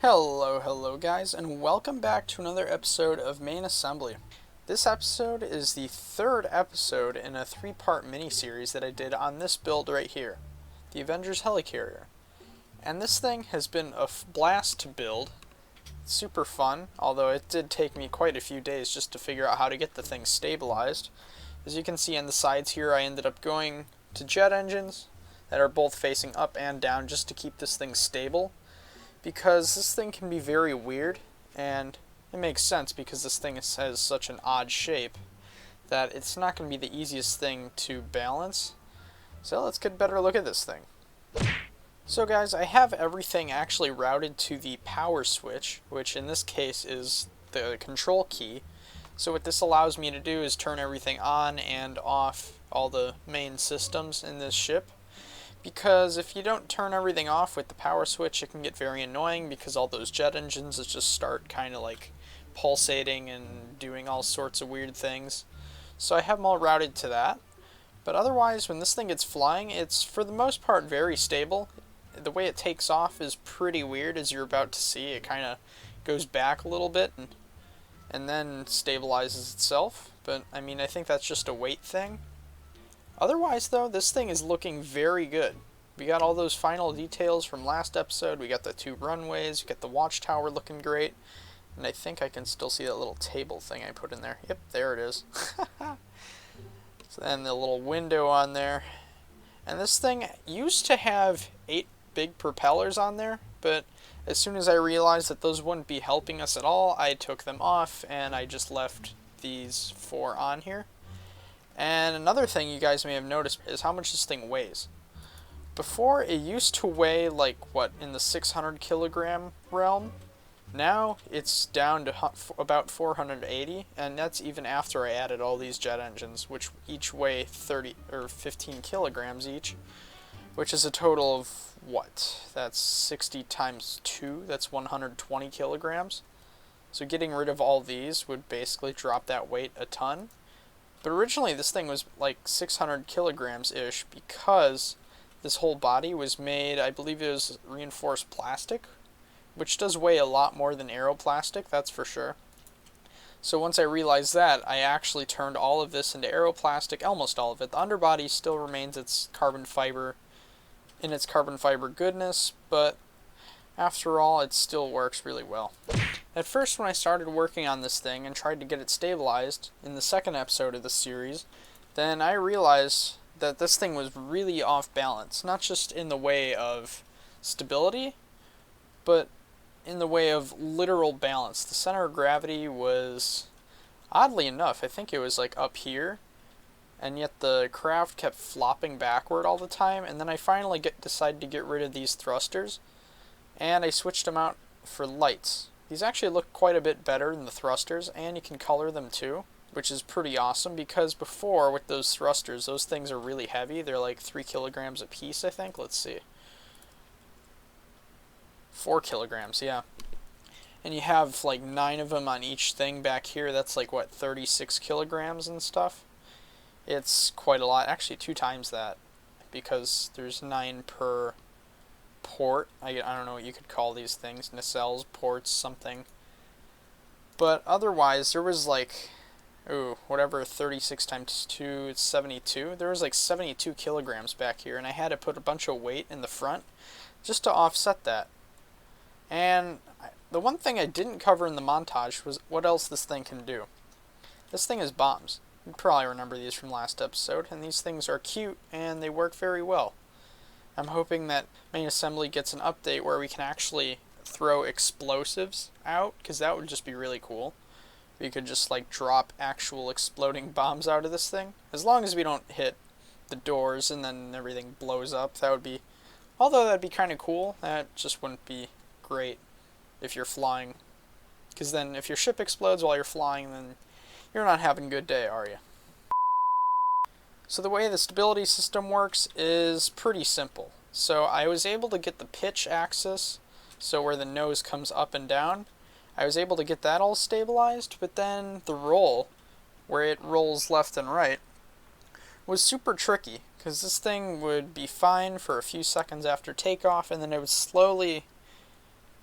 Hello guys, and welcome back to another episode of Main Assembly. This episode is the third episode in a three-part miniseries that I did on this build right here, the Avengers Helicarrier. And this thing has been a blast to build. It's super fun, although it did take me quite a few days just to figure out how to get the thing stabilized. As you can see on the sides here, I ended up going to jet engines that are both facing up and down just to keep this thing stable, because this thing can be very weird, and it makes sense because this thing has such an odd shape that it's not going to be the easiest thing to balance. So let's get a better look at this thing. So guys, I have everything actually routed to the power switch, which in this case is the control key. So what this allows me to do is turn everything on and off all the main systems in this ship. Because if you don't turn everything off with the power switch, it can get very annoying because all those jet engines just start kind of like pulsating and doing all sorts of weird things. So I have them all routed to that. But otherwise, when this thing gets flying, it's for the most part very stable. The way it takes off is pretty weird, as you're about to see. It kind of goes back a little bit and then stabilizes itself. But I mean, I think that's just a weight thing. Otherwise, though, this thing is looking very good. We got all those final details from last episode. We got the 2 runways. We got the watchtower looking great. And I think I can still see that little table thing I put in there. Yep, there it is. So then the little window on there. And this thing used to have 8 big propellers on there, but as soon as I realized that those wouldn't be helping us at all, I took them off and I just left these 4 on here. And another thing you guys may have noticed is how much this thing weighs. Before, it used to weigh like, in the 600 kilogram realm. Now, it's down to about 480, and that's even after I added all these jet engines, which each weigh 30 or 15 kilograms each, which is a total of, that's 60 times 2, that's 120 kilograms. So getting rid of all these would basically drop that weight a ton. But originally this thing was like 600 kilograms-ish because this whole body was made, I believe it was reinforced plastic, which does weigh a lot more than aeroplastic, that's for sure. So once I realized that, I actually turned all of this into aeroplastic, almost all of it. The underbody still remains its carbon fiber, in its carbon fiber goodness, but after all, it still works really well. At first, when I started working on this thing and tried to get it stabilized in the second episode of the series, then I realized that this thing was really off balance, not just in the way of stability, but in the way of literal balance. The center of gravity was, oddly enough, I think it was like up here, and yet the craft kept flopping backward all the time, and then I finally decided to get rid of these thrusters, and I switched them out for lights. These actually look quite a bit better than the thrusters, and you can color them too, which is pretty awesome, because before, with those thrusters, those things are really heavy. They're like 3 kilograms a piece, I think. Let's see. 4 kilograms, yeah. And you have like 9 of them on each thing back here. That's like, 36 kilograms and stuff? It's quite a lot. Actually, 2 times that, because there's 9 per port. I don't know what you could call these things, nacelles, ports, something. But otherwise, there was like, 36 times 2, it's 72. There was like 72 kilograms back here, and I had to put a bunch of weight in the front just to offset that. And the one thing I didn't cover in the montage was what else this thing can do. This thing has bombs. You probably remember these from last episode, and these things are cute, and they work very well. I'm hoping that Main Assembly gets an update where we can actually throw explosives out, because that would just be really cool. We could just like drop actual exploding bombs out of this thing. As long as we don't hit the doors and then everything blows up, that would be, although that'd be kind of cool, that just wouldn't be great if you're flying. Because then if your ship explodes while you're flying, then you're not having a good day, are you? So the way the stability system works is pretty simple. So I was able to get the pitch axis, so where the nose comes up and down, I was able to get that all stabilized, but then the roll, where it rolls left and right, was super tricky, because this thing would be fine for a few seconds after takeoff, and then it would slowly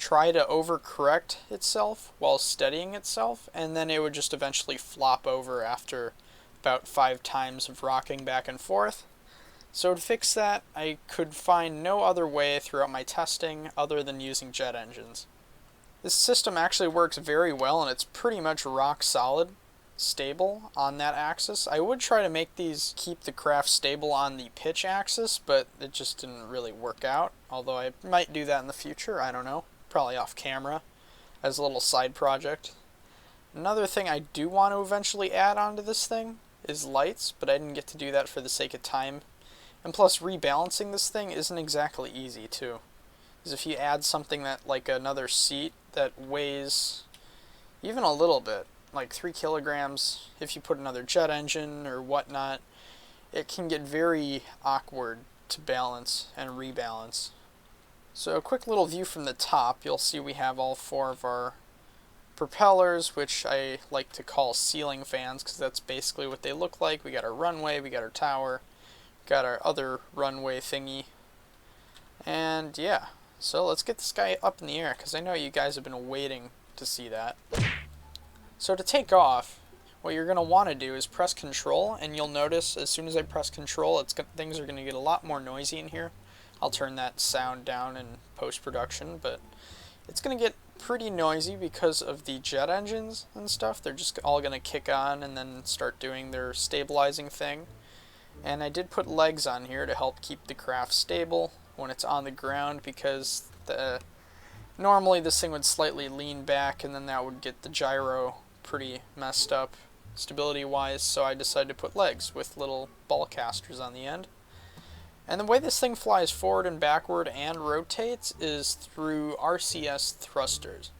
try to overcorrect itself while steadying itself, and then it would just eventually flop over after about 5 times of rocking back and forth. So to fix that, I could find no other way throughout my testing other than using jet engines. This system actually works very well, and it's pretty much rock solid, stable on that axis. I would try to make these keep the craft stable on the pitch axis, but it just didn't really work out, although I might do that in the future, I don't know, probably off camera as a little side project. Another thing I do want to eventually add onto this thing is lights, but I didn't get to do that for the sake of time. And plus, rebalancing this thing isn't exactly easy too. Because if you add something that, like another seat that weighs even a little bit, like 3 kilograms, if you put another jet engine or whatnot, it can get very awkward to balance and rebalance. So a quick little view from the top, you'll see we have all 4 of our propellers, which I like to call ceiling fans because that's basically what they look like. We got our runway, we got our tower, got our other runway thingy, and yeah, so let's get this guy up in the air because I know you guys have been waiting to see that. So to take off, what you're going to want to do is press control, and you'll notice as soon as I press control, things are going to get a lot more noisy in here. I'll turn that sound down in post-production, but it's going to get pretty noisy because of the jet engines and stuff. They're just all going to kick on and then start doing their stabilizing thing. And I did put legs on here to help keep the craft stable when it's on the ground, because normally this thing would slightly lean back and then that would get the gyro pretty messed up stability wise, so I decided to put legs with little ball casters on the end. And the way this thing flies forward and backward and rotates is through RCS thrusters.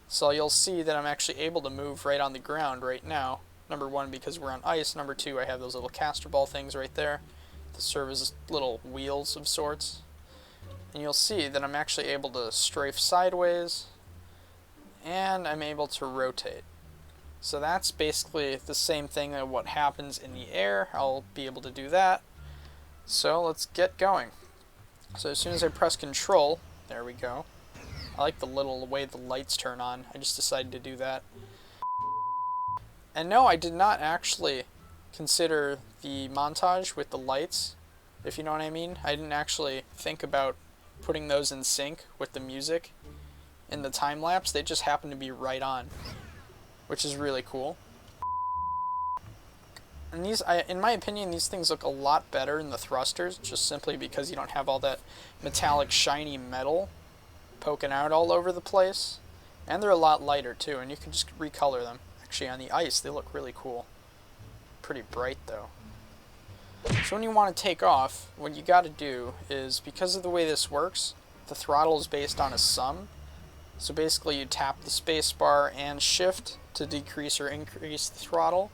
So you'll see that I'm actually able to move right on the ground right now. Number 1, because we're on ice. Number 2, I have those little caster ball things right there to serve as little wheels of sorts. And you'll see that I'm actually able to strafe sideways, and I'm able to rotate. So that's basically the same thing that what happens in the air. I'll be able to do that. So let's get going. So as soon as I press control, there we go. I like the little way the lights turn on. I just decided to do that. And no, I did not actually consider the montage with the lights, if you know what I mean. I didn't actually think about putting those in sync with the music in the time lapse. They just happen to be right on, which is really cool. And these, in my opinion, these things look a lot better in the thrusters, just simply because you don't have all that metallic shiny metal poking out all over the place. And they're a lot lighter too, and you can just recolor them. Actually, on the ice, they look really cool. Pretty bright though. So when you want to take off, what you got to do is, because of the way this works, the throttle is based on a sum. So basically you tap the space bar and shift to decrease or increase the throttle.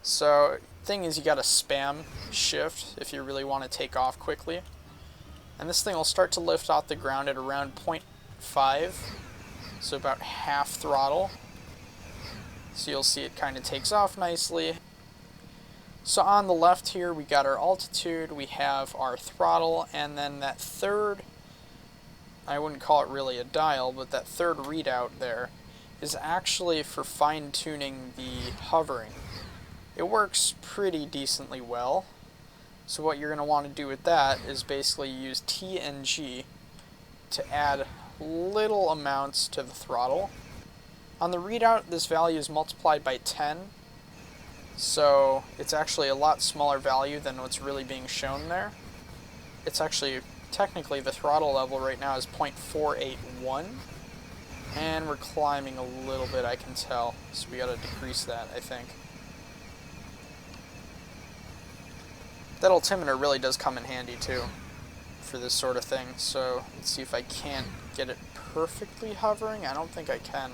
So thing is, you got to spam shift if you really want to take off quickly. And this thing will start to lift off the ground at around 0.5, so about half throttle. So you'll see it kind of takes off nicely. So on the left here, we got our altitude, we have our throttle, and then that third, I wouldn't call it really a dial, but that third readout there is actually for fine-tuning the hovering. It works pretty decently well. So what you're going to want to do with that is basically use T and G to add little amounts to the throttle. On the readout, this value is multiplied by 10, so it's actually a lot smaller value than what's really being shown there. It's actually, technically the throttle level right now is 0.481, and we're climbing a little bit, I can tell, so we got to decrease that, I think. That altimeter really does come in handy too for this sort of thing, so let's see if I can't get it perfectly hovering. I don't think I can.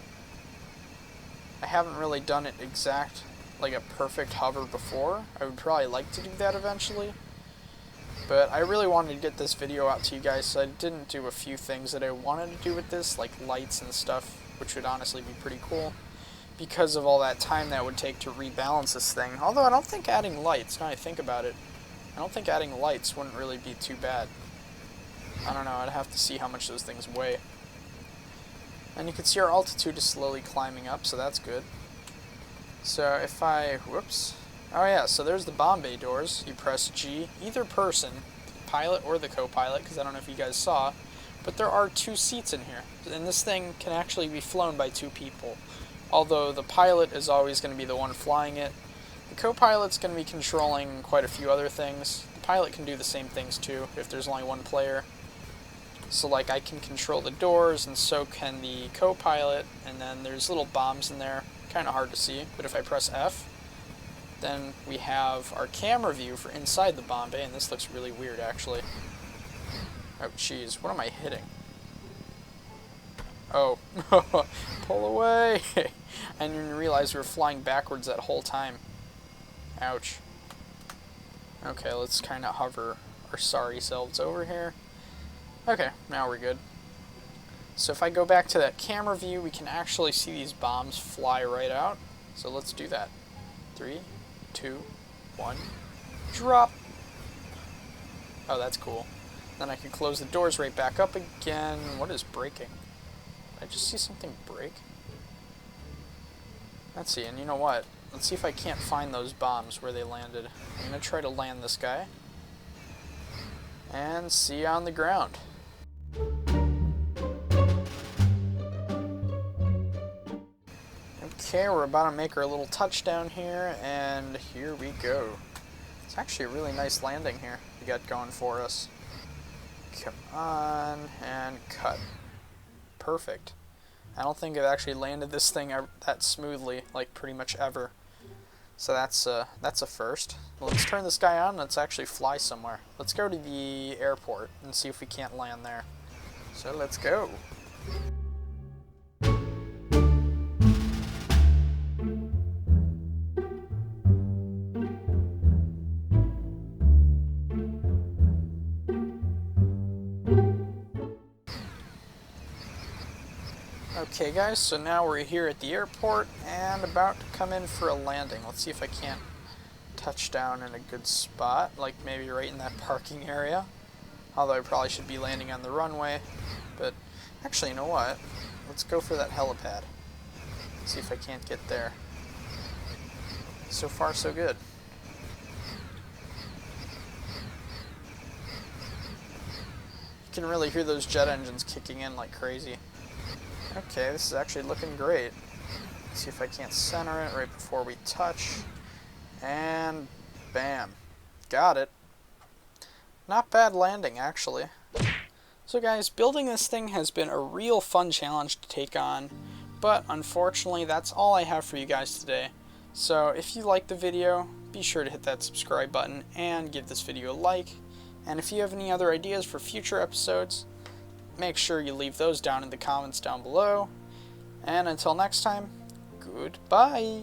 I haven't really done it exact, like a perfect hover before. I would probably like to do that eventually, but I really wanted to get this video out to you guys, so I didn't do a few things that I wanted to do with this, like lights and stuff, which would honestly be pretty cool, because of all that time that would take to rebalance this thing. Although I don't think adding lights, now I think about it, I don't think adding lights wouldn't really be too bad. I don't know, I'd have to see how much those things weigh. And you can see our altitude is slowly climbing up, so that's good. So if I, whoops. Oh yeah, so there's the bomb bay doors. You press G, either person, the pilot or the co-pilot, because I don't know if you guys saw, but there are 2 seats in here. And this thing can actually be flown by 2 people. Although the pilot is always going to be the one flying it. The co-pilot's going to be controlling quite a few other things. The pilot can do the same things too, if there's only one player. So like I can control the doors, and so can the co-pilot, and then there's little bombs in there, kind of hard to see, but if I press F, then we have our camera view for inside the bomb bay, and this looks really weird actually. Oh jeez, what am I hitting? Oh, pull away! I didn't even realize we were flying backwards that whole time. Ouch. Okay, let's kind of hover our sorry selves over here. Okay, now we're good. So if I go back to that camera view, we can actually see these bombs fly right out. So let's do that. 3, 2, 1, drop! Oh, that's cool. Then I can close the doors right back up again. What is breaking? Did I just see something break? Let's see, and you know what? Let's see if I can't find those bombs where they landed. I'm going to try to land this guy. And see you on the ground. Okay, we're about to make our little touchdown here, and here we go. It's actually a really nice landing here we got going for us. Come on, and cut. Perfect. I don't think I've actually landed this thing that smoothly, like pretty much ever. So that's a first. Let's turn this guy on and let's actually fly somewhere. Let's go to the airport and see if we can't land there. So let's go. Okay guys, so now we're here at the airport and about to come in for a landing. Let's see if I can't touch down in a good spot, like maybe right in that parking area. Although I probably should be landing on the runway. But actually, you know what? Let's go for that helipad. See if I can't get there. So far, so good. You can really hear those jet engines kicking in like crazy. Okay, this is actually looking great. Let's see if I can't center it right before we touch. And bam. Got it. Not bad landing, actually. So guys, building this thing has been a real fun challenge to take on, but unfortunately that's all I have for you guys today. So if you liked the video, be sure to hit that subscribe button and give this video a like. And if you have any other ideas for future episodes, make sure you leave those down in the comments down below. And until next time, goodbye!